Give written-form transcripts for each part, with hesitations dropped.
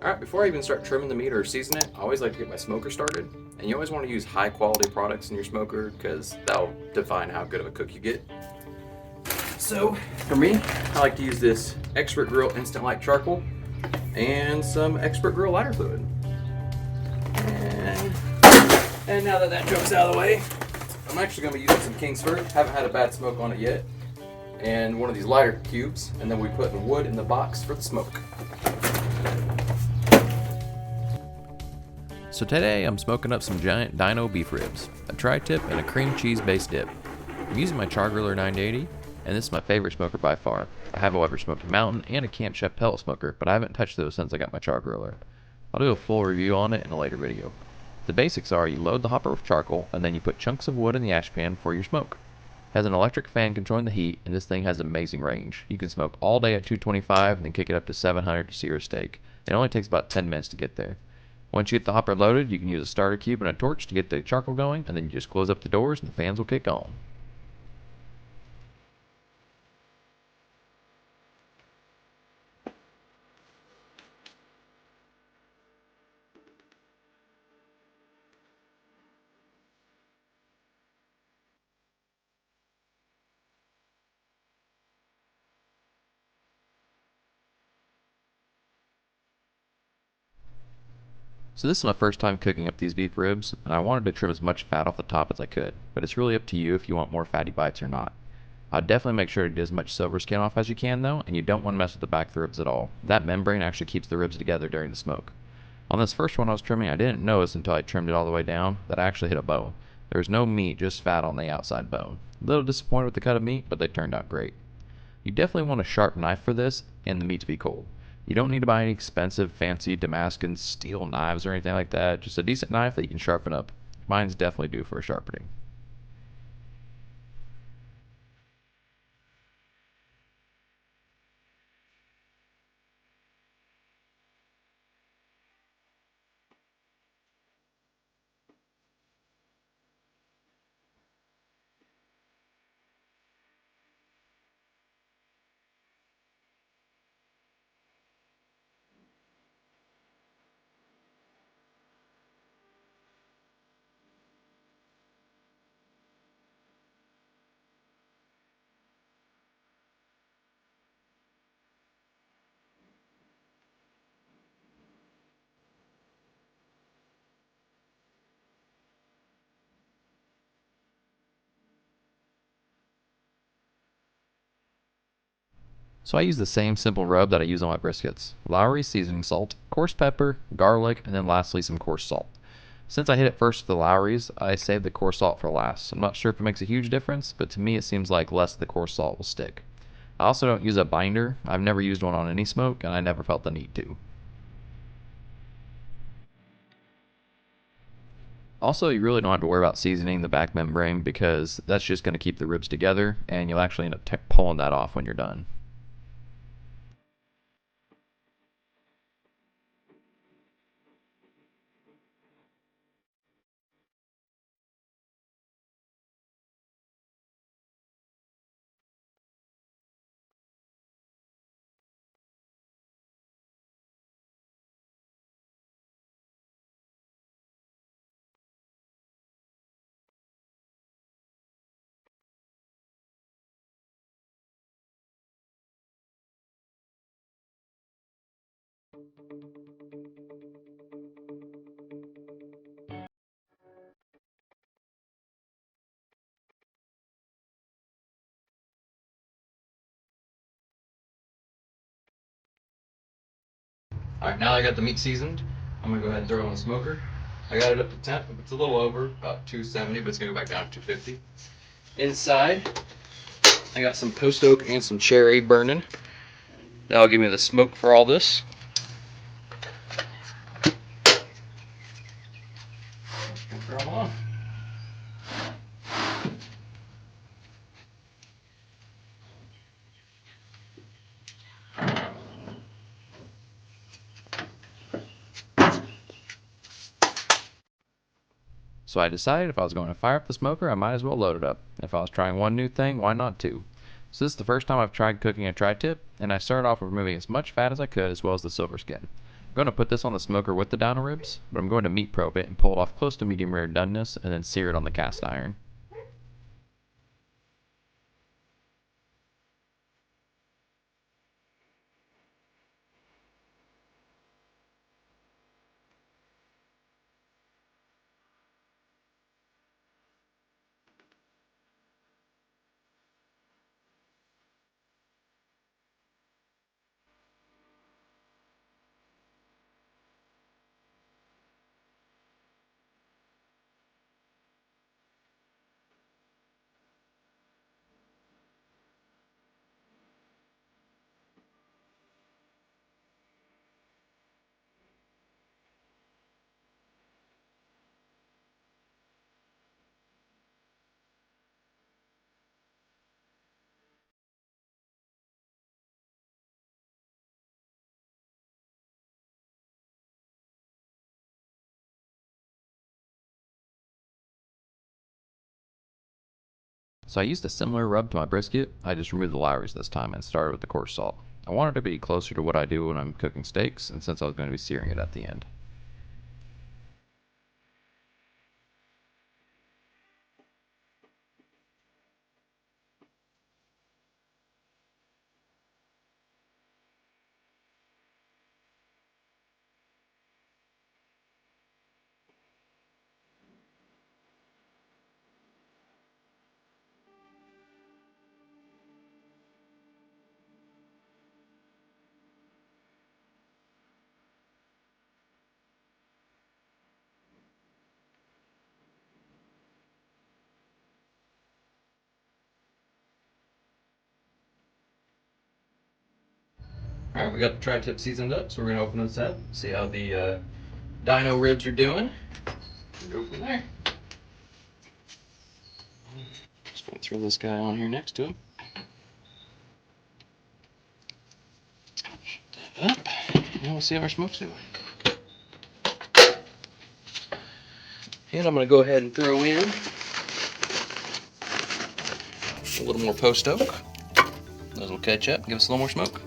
Alright, before I even start trimming the meat or season it, I always like to get my smoker started. And you always want to use high quality products in your smoker because that'll define how good of a cook you get. So, for me, I like to use this Expert Grill Instant Light Charcoal and some Expert Grill lighter fluid. And, and now that junk's out of the way, I'm actually going to be using some Kingsford. Haven't had a bad smoke on it yet. And one of these lighter cubes, and then we put the wood in the box for the smoke. So today I'm smoking up some giant Dino beef ribs, a tri-tip and a cream cheese based dip. I'm using my Chargriller 980, and this is my favorite smoker by far. I have however smoked a mountain and a Camp Chef pellet smoker, but I haven't touched those since I got my Chargriller. I'll do a full review on it in a later video. The basics are you load the hopper with charcoal, and then you put chunks of wood in the ash pan for your smoke. It has an electric fan controlling the heat, and this thing has amazing range. You can smoke all day at 225 and then kick it up to 700 to sear a steak. It only takes about 10 minutes to get there. Once you get the hopper loaded, you can use a starter cube and a torch to get the charcoal going, and then you just close up the doors and the fans will kick on. So this is my first time cooking up these beef ribs, and I wanted to trim as much fat off the top as I could, but it's really up to you if you want more fatty bites or not. I'd definitely make sure to get as much silver skin off as you can though, and you don't want to mess with the back of the ribs at all. That membrane actually keeps the ribs together during the smoke. On this first one I was trimming, I didn't notice until I trimmed it all the way down that I actually hit a bone. There was no meat, just fat on the outside bone. A little disappointed with the cut of meat, but they turned out great. You definitely want a sharp knife for this, and the meat to be cold. You don't need to buy any expensive, fancy Damascus steel knives or anything like that. Just a decent knife that you can sharpen up. Mine's definitely due for a sharpening. So I use the same simple rub that I use on my briskets. Lowry seasoning salt, coarse pepper, garlic, and then lastly some coarse salt. Since I hit it first with the Lowry's, I saved the coarse salt for last. I'm not sure if it makes a huge difference, but to me it seems like less of the coarse salt will stick. I also don't use a binder. I've never used one on any smoke, and I never felt the need to. Also, you really don't have to worry about seasoning the back membrane because that's just going to keep the ribs together, and you'll actually end up pulling that off when you're done. Alright, now I got the meat seasoned. I'm gonna go ahead and throw it on the smoker. I got it up to temp. It's a little over, about 270, but it's gonna go back down to 250. Inside, I got some post oak and some cherry burning. That'll give me the smoke for all this. Throw them on. So I decided if I was going to fire up the smoker, I might as well load it up. If I was trying one new thing, why not two? So this is the first time I've tried cooking a tri-tip, and I started off with removing as much fat as I could as well as the silver skin. going to put this on the smoker with the Dino ribs, but I'm going to meat probe it and pull it off close to medium rare doneness and then sear it on the cast iron. So I used a similar rub to my brisket, I just removed the Lowry's this time and started with the coarse salt. I wanted it to be closer to what I do when I'm cooking steaks, and since I was going to be searing it at the end. Alright, we got the tri-tip seasoned up, so we're going to open this up, see how the Dino ribs are doing. Go from there. Just going to throw this guy on here next to him. Shut that up, and we'll see how our smoke's doing. And I'm going to go ahead and throw in a little more post oak. Those will catch up, give us a little more smoke.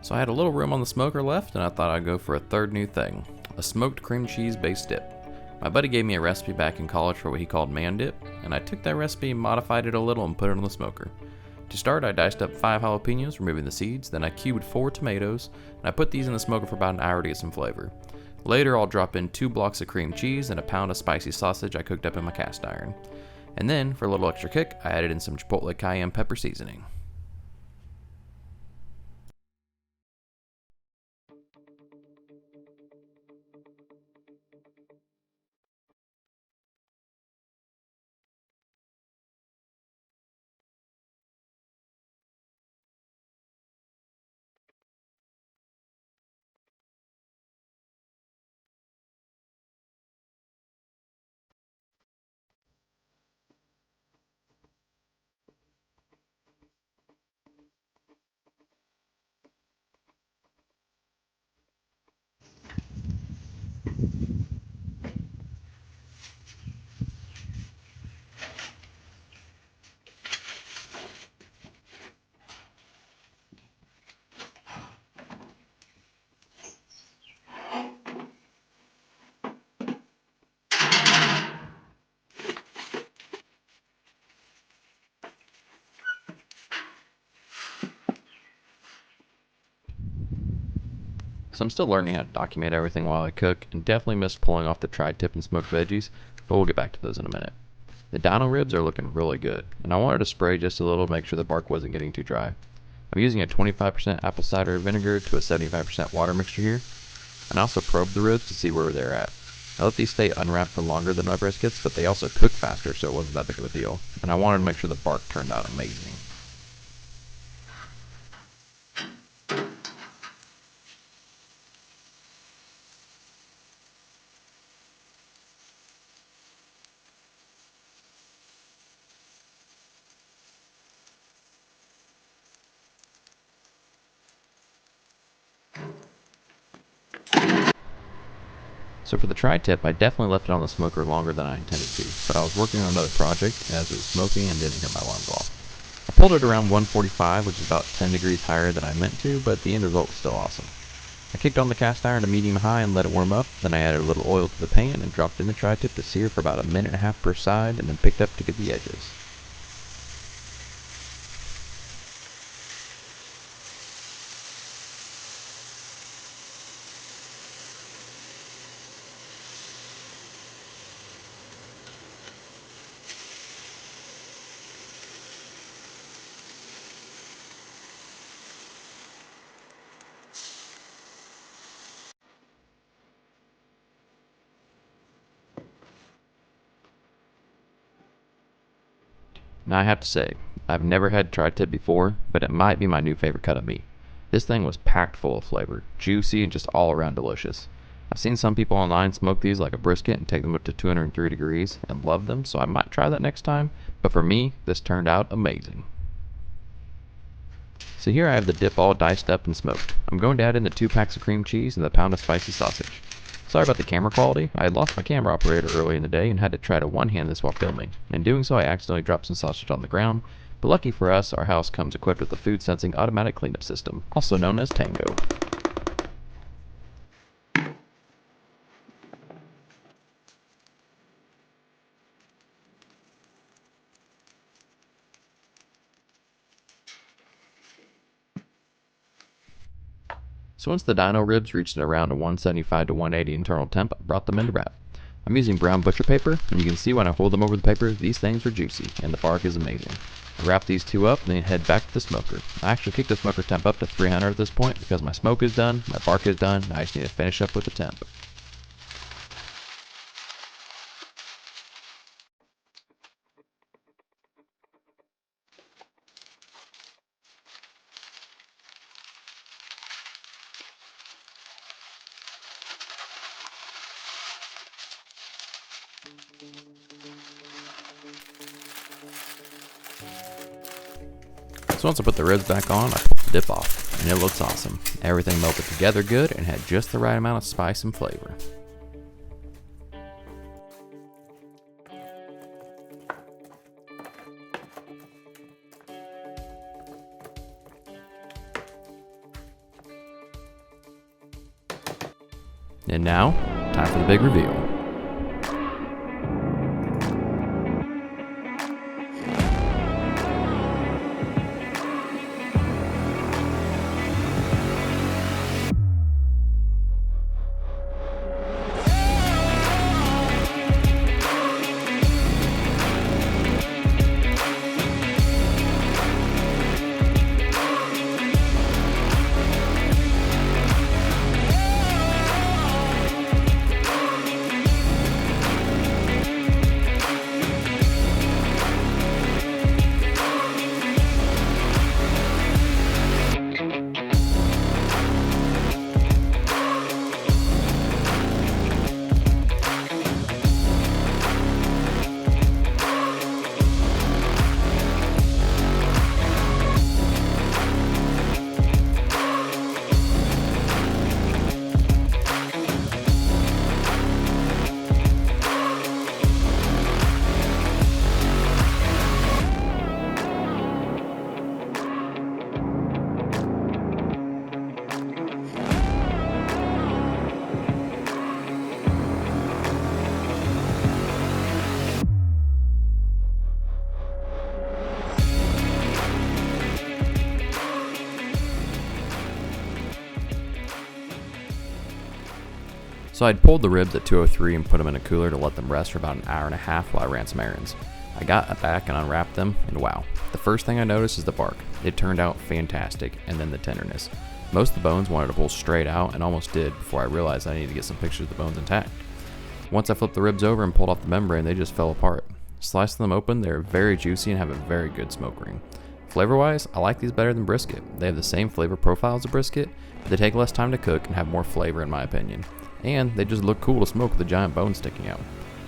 So I had a little room on the smoker left, and I thought I'd go for a third new thing, a smoked cream cheese based dip. My buddy gave me a recipe back in college for what he called man dip, and I took that recipe, modified it a little, and put it on the smoker. To start, I diced up 5 jalapenos, removing the seeds, then I cubed 4 tomatoes, and I put these in the smoker for about an hour to get some flavor. Later, I'll drop in 2 blocks of cream cheese and a pound of spicy sausage I cooked up in my cast iron. And then, for a little extra kick, I added in some chipotle cayenne pepper seasoning. So I'm still learning how to document everything while I cook, and definitely missed pulling off the tri-tip and smoked veggies, but we'll get back to those in a minute. The Dino ribs are looking really good, and I wanted to spray just a little to make sure the bark wasn't getting too dry. I'm using a 25% apple cider vinegar to a 75% water mixture here, and I also probed the ribs to see where they're at. I let these stay unwrapped for longer than my briskets, but they also cook faster, so it wasn't that big of a deal, and I wanted to make sure the bark turned out amazing. So for the tri-tip, I definitely left it on the smoker longer than I intended to, but I was working on another project as it was smoking and didn't hear my alarm go off. I pulled it around 145, which is about 10 degrees higher than I meant to, but the end result was still awesome. I kicked on the cast iron to medium high and let it warm up, then I added a little oil to the pan and dropped in the tri-tip to sear for about a minute and a half per side, and then picked up to get the edges. Now I have to say, I've never had tri-tip before, but it might be my new favorite cut of meat. This thing was packed full of flavor, juicy and just all around delicious. I've seen some people online smoke these like a brisket and take them up to 203 degrees and love them, so I might try that next time, but for me, this turned out amazing. So here I have the dip all diced up and smoked. I'm going to add in the 2 packs of cream cheese and the pound of spicy sausage. Sorry about the camera quality. I had lost my camera operator early in the day and had to try to one-hand this while filming. In doing so, I accidentally dropped some sausage on the ground, but lucky for us, our house comes equipped with a food sensing automatic cleanup system, also known as Tango. So once the Dino ribs reached around a 175 to 180 internal temp, I brought them in to wrap. I'm using brown butcher paper, and you can see when I hold them over the paper, these things are juicy, and the bark is amazing. I wrap these 2 up, and then head back to the smoker. I actually kicked the smoker temp up to 300 at this point because my smoke is done, my bark is done, and I just need to finish up with the temp. So once I put the ribs back on, I pulled the dip off, and it looks awesome. Everything melted together good and had just the right amount of spice and flavor. And now, time for the big reveal. So I'd pulled the ribs at 203 and put them in a cooler to let them rest for about an hour and a half while I ran some errands. I got back and unwrapped them, and wow, the first thing I noticed is the bark. It turned out fantastic, and then the tenderness. Most of the bones wanted to pull straight out and almost did before I realized I needed to get some pictures of the bones intact. Once I flipped the ribs over and pulled off the membrane, they just fell apart. Slicing them open, they're very juicy and have a very good smoke ring. Flavor-wise, I like these better than brisket. They have the same flavor profile as a brisket, but they take less time to cook and have more flavor in my opinion. And they just look cool to smoke with the giant bone sticking out.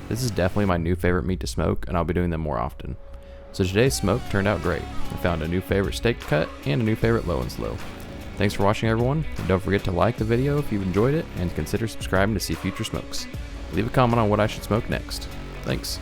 This is definitely my new favorite meat to smoke, and I'll be doing them more often. So today's smoke turned out great. I found a new favorite steak cut and a new favorite low and slow. Thanks for watching everyone, and don't forget to like the video if you've enjoyed it, and consider subscribing to see future smokes. Leave a comment on what I should smoke next. Thanks.